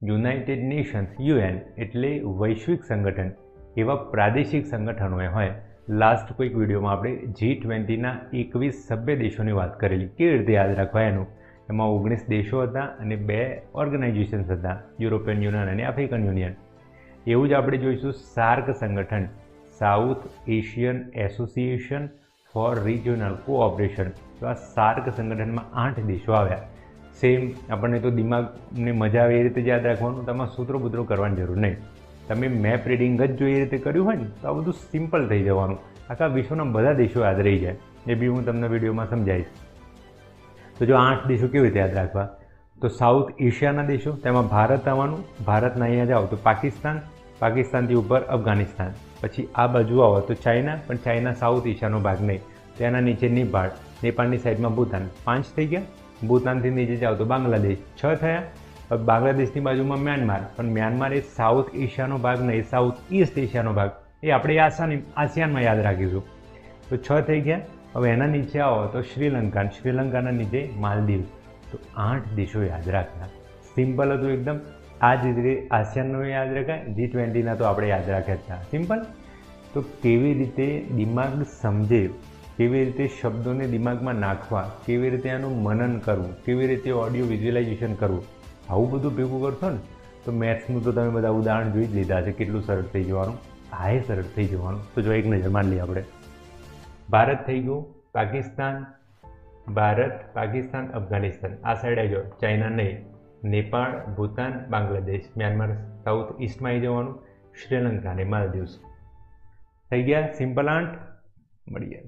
United Nations UN એટલે વૈશ્વિક સંગઠન, એવા પ્રાદેશિક સંગઠનોએ હોય. લાસ્ટ કોઈક વિડીયોમાં આપણે G20ના 21 સભ્ય દેશોની વાત કરેલી, કેવી રીતે યાદ રાખવા એનું. એમાં 19 દેશો હતા અને 2 ઓર્ગેનાઇઝેશન્સ હતા, યુરોપિયન યુનિયન અને આફ્રિકન યુનિયન. એવું જ આપણે જોઈશું સાર્ક સંગઠન, south Asian association four regional cooperation. તો આ સાર્ક સંગઠનમાં 8 દેશો આવ્યા. સેમ આપણને તો દિમાગને મજા આવે એ રીતે યાદ રાખવાનું, તમારે સૂત્રો બૂત્રો કરવાની જરૂર નહીં. તમે મેપ રીડિંગ જ જો એ રીતે કર્યું હોય ને તો આ બધું સિમ્પલ થઈ જવાનું. આખા વિશ્વના બધા દેશો યાદ રહી જાય. એ બી હું તમને વિડીયોમાં સમજાવીશ. તો જો 8 દેશો કેવી રીતે યાદ રાખવા, તો સાઉથ એશિયાના દેશો, તેમાં ભારત આવવાનું. ભારતના અહીંયા જાઓ તો પાકિસ્તાન, પાકિસ્તાનથી ઉપર અફઘાનિસ્તાન. પછી આ બાજુ આવો તો ચાઇના, પણ ચાઇના સાઉથ એશિયાનો ભાગ નહીં. તેના નીચે નેપાળ, નેપાળની સાઈડમાં ભૂતાન. 5 થઈ ગયા. ભૂતાનથી નીચે જાઓ તો બાંગ્લાદેશ. 6 થયા. હવે બાંગ્લાદેશની બાજુમાં મ્યાનમાર, પણ મ્યાનમાર એ સાઉથ એશિયાનો ભાગ નહીં, સાઉથ ઈસ્ટ એશિયાનો ભાગ. એ આપણે આસિયાનમાં યાદ રાખીશું. તો 6 થઈ ગયા. હવે એના નીચે આવો તો શ્રીલંકા, શ્રીલંકાના નીચે માલદીવ. તો 8 દેશો યાદ રાખના. સિમ્પલ હતું એકદમ. આ જ રીતે આસિયાનનો યાદ રખાય, G20ના તો આપણે યાદ રાખ્યા હતા. સિમ્પલ. તો કેવી રીતે દિમાગ સમજે, કેવી રીતે શબ્દોને દિમાગમાં નાખવા, કેવી રીતે આનું મનન કરવું, કેવી રીતે ઓડિયો વિઝ્યુલાઇઝેશન કરવું, આવું બધું ભેગું કરશો ને તો મેથ્સનું તો તમે બધા ઉદાહરણ જોઈ જ લીધા છે, કેટલું સરળ થઈ જવાનું. હા, એ સરળ થઈ જવાનું. તો જો એક નજર માન લઈએ આપણે. ભારત થઈ ગયું, પાકિસ્તાન, ભારત, પાકિસ્તાન, અફઘાનિસ્તાન. આ સાઈડ આવી જાઓ, ચાઇના નહીં, નેપાળ, ભૂતાન, બાંગ્લાદેશ, મ્યાનમાર સાઉથ ઈસ્ટમાં આવી જવાનું, શ્રીલંકા અને માલદીવ્સ. થઈ ગયા સિમ્પલ 8. મળીએ.